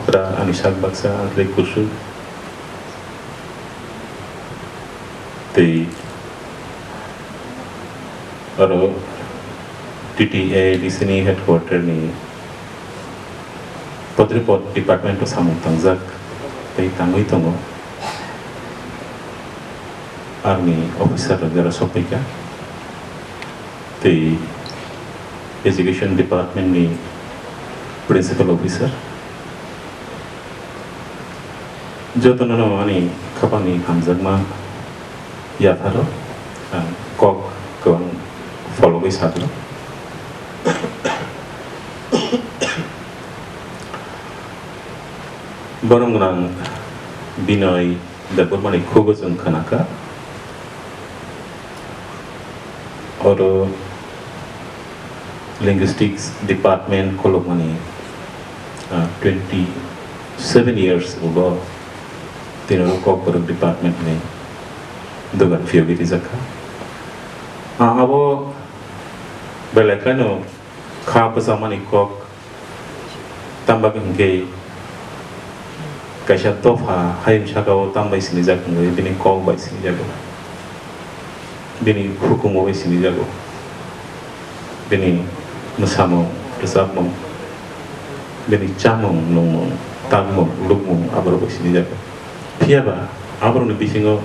Pra anisak baksa antre kusu Te Aro TTA di sini headquarter ni Podrepot Department of Samung Tangjak Te tangui tongo Army officer gara sopika Te Education Department ni Principal Officer Jotono no ani kapani hamjagma yatharo kok kawang follow bai sadlo Borong Binoy Debbarma ni Khugojong Khanaka Oro Linguistics Department Kolomani 27 years ago Tinoro Kokborok Department ni Dogan Fiogiti Zaka Abo Belekano Kapazamani Kok Tambagangay Kasha Tofa Hayim Shakao Tambay Sinizak Bini Kok by Sinijago Bini Hukumo by Sinijago Bini Musamo Resapmo Bini Chamong Nungmo Tagmo Lukmo Abro by Sinijago Piaba Abro ni Bisingo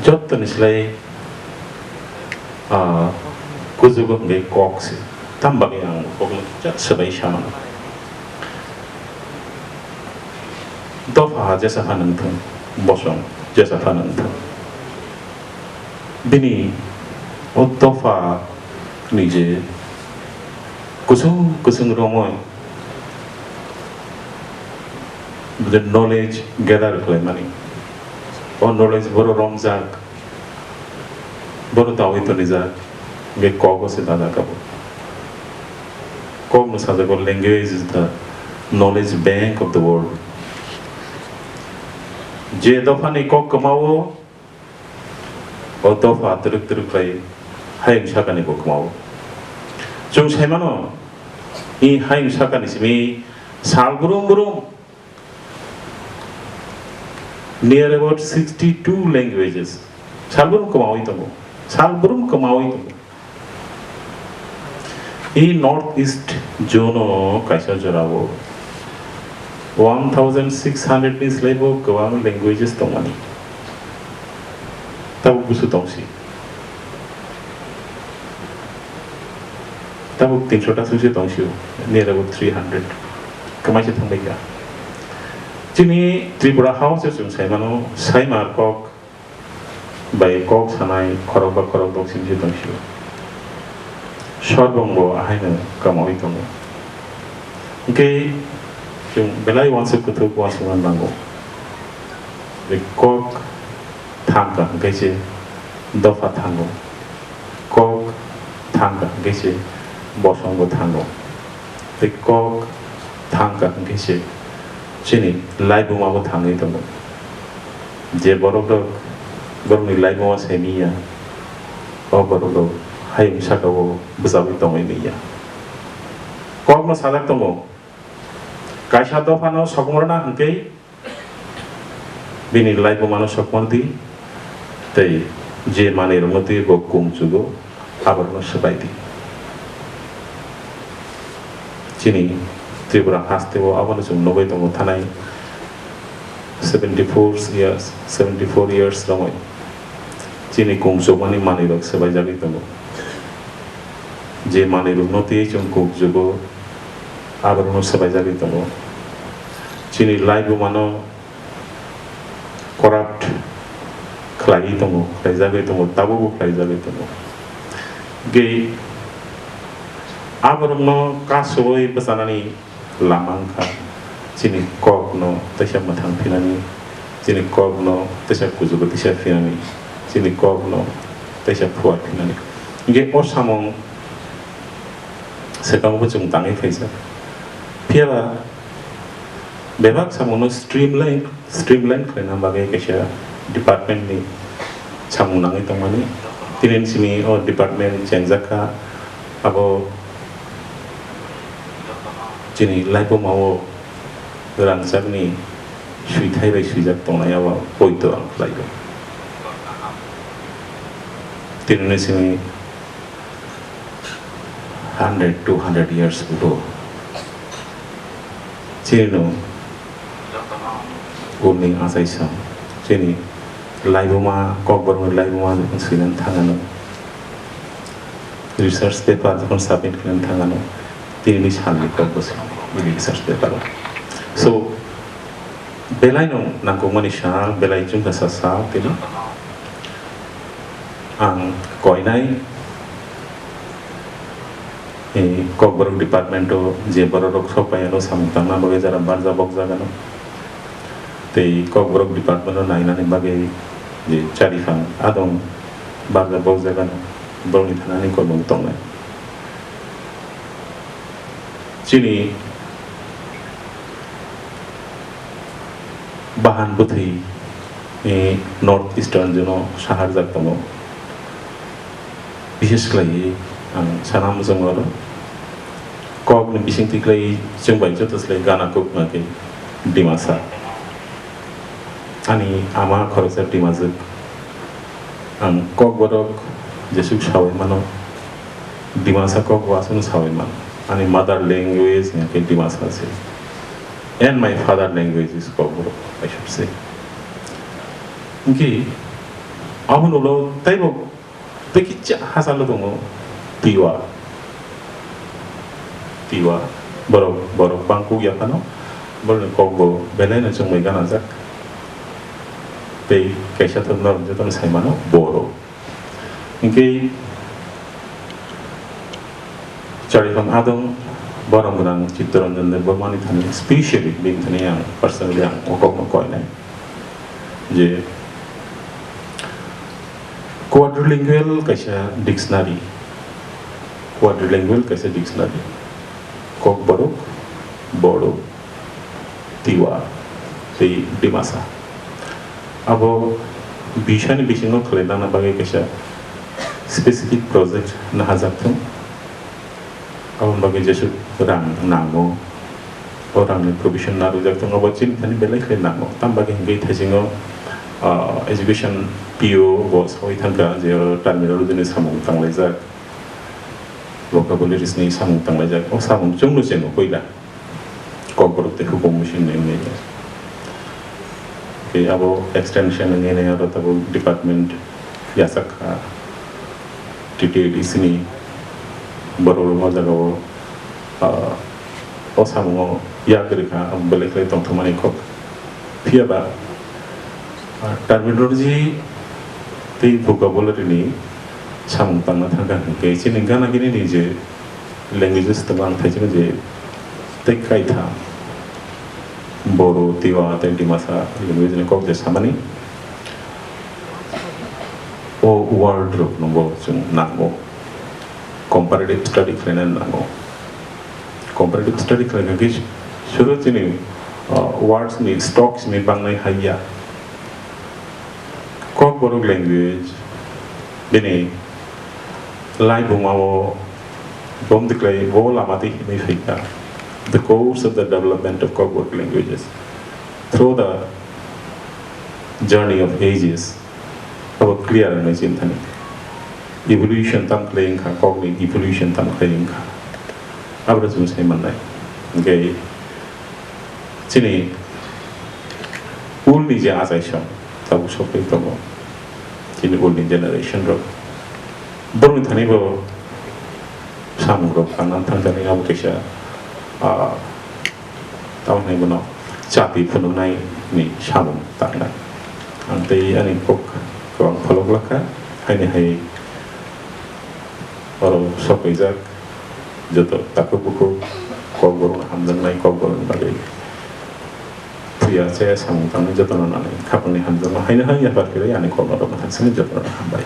Jotten is like Kuzugo Gay Cox Tambagang Kok Sabai Shaman Dofa Jasafanantan Bosom Jasafanantan Bini O Dofa Nije Kusung Romoy The knowledge gathered by money or knowledge Boro Romzak Boro Tawito Nizak Get Kogo Sedana Kabo Kognos has a good language is the knowledge bank of the world Je Dofani Kok Kamao or Dofa Turuk Haim Shakani Kokmao Jung Semano E Haim Shakanismi Salburum Near about 62 languages. Salburum Kamawitomo. Salburum Kamawitomo. In Northeast Jono Kaisa Jaravo 1600 is labor Kawang languages Tomani. Tabu Busutomsi. Tabu Tinchota Sushi Tonshu. Near about 300. Kamachi Tamega. Jini Tripura House is in Saimano, Saimar Kok by Cox and I Koroba Korok in Jitomshu. Shorbongo, Ahina, Kamoitomo. Okay, Belai wants to put up once one mango. The Kok Tanka, Gacy, Dofa Tango. Kok Tanka, Gacy, Bosongo Tango. The Kok Tanka, Gacy. Chini, Laibu Mago Tangi Tomo. Je Borok, Bormi Laibu Semia, or Borok, Haim Shakawo, Buzavitom Emia. Kogno Salatomo Kashatofano Sokomorna and Kay Bini Laibu Mano Sokonti, Te Je Mani Romoti, Bokum Chugo, Aberno Shabaiti. Chini. Tripura Hastevo Avanusum Noveto Tanai 74 years Ramoy Chini Kum Somani Manirok Sabajavitomo J Maniru Noti Chum Cook Jugo Abrano Sabajavitomo Chini Laibu Mano Corrupt Claitomo, Claizavitomo, Tabu Claizavitomo Gay Abrano Kasoi Basanani Swnamkha Chini Kogno Tasha Matang Pinani Chini Kogno Tasha Kuzugo Tasha Finani Chini Kogno Tasha Pua Pinani Ge Osamong Sekang Puchung Tangi Faisa Piala Bebak Samono Streamline Kena Bagai Kesha Department ni Samunang itong mani Tinin simi o Department Chenzaka Abo Chini Laipo Mao rangjakni suithai bai suijak tongnaiao poito ang khlaigo tinuni simi 100-200 years ago chino uning asai sam chini laiboma kokborok laiboma jokon sinan thangano research paper jokon submit klan thangano tinuni salni kokbosi research paper so belai no nangkukmani sa belai chung sa tini ang koinai Kokborok departmento je borok sopayano samtangna bagai jara barja bokjagano tei Kokborok departmento nainani bagai je charifang adong barja bokjagano borni thanani korbong tongnai chini bahan buthai north eastern jono shahar jaktongo বিশেষ kai ang sanam jongoro kok ni bising tiklai jongbai jotoslai gana kok nake dimasa ani ama khorosar dimazuk ang kokborok jesuk sawai mano dimasa kok wasun sawai man ani mother language nake dimasa ase and my father language is kokborok I should say okay ahun ulo taibo Pekicha hasalo dongo tiwa borok bangku ya kano borok kokbo belai na chung mai gana jak pe kaisa thon nor joton sai mano boro ingke charifang adong borong grang chitron den bormani thani specially being thani yang personally yang okok mo koi nai je quadrilingual kaisa dictionary kokborok bodo tiwa tei dimasa abo bishani bisingo khlaidana bagai kaisa specific project na hajakthum abo bagai jesu rang nango orang ni provision na rujakthum abo chin thani belai khlai nango tam bagai ngai thasingo education PO was hoi thangka je terminology ni samung tanglaijak vocabularies ni samung tanglaijak o samung chunglu cheno koila kokborok te hukum machine ni ke abo extension ni ne aro tabo department yasakha TTDC ni bororo ma jagao o samung yagrika ambelekle tongthomani kok phiaba terminology tei vocabulary ni samung tangna thangka ke chini gana gini ni je languages tabang thaichino je tei kai tha boro tiwa tei dimasa language ni kok je samani o wardrobe no bo chung nango comparative study khlainan nango comparative study khlaiga ge shuru chini words ni stocks ni bangnai haiya Kokborok language bini lai bungawo bom diklai wo lamati himi fika the course of the development of Kokborok languages through the journey of ages our clear imagine thani evolution tam playing ka cognitive evolution tam playing ka abra jum sai manai okay chini ulni je asai sham tabu sopai tomo chini ulni generation ro bormi thani bo samung ro kanan thangani abu kesha tahu nai bono chati phunu nai ni samung takna antai ani kok kong pholok lakha haini hai oro sopai jak joto takubuku kokborok hamjang nai kokborok bagai ya saya samung tangni jotono nani kapani hamjang haina hanya parkira yani kokborok hansini jotono hambai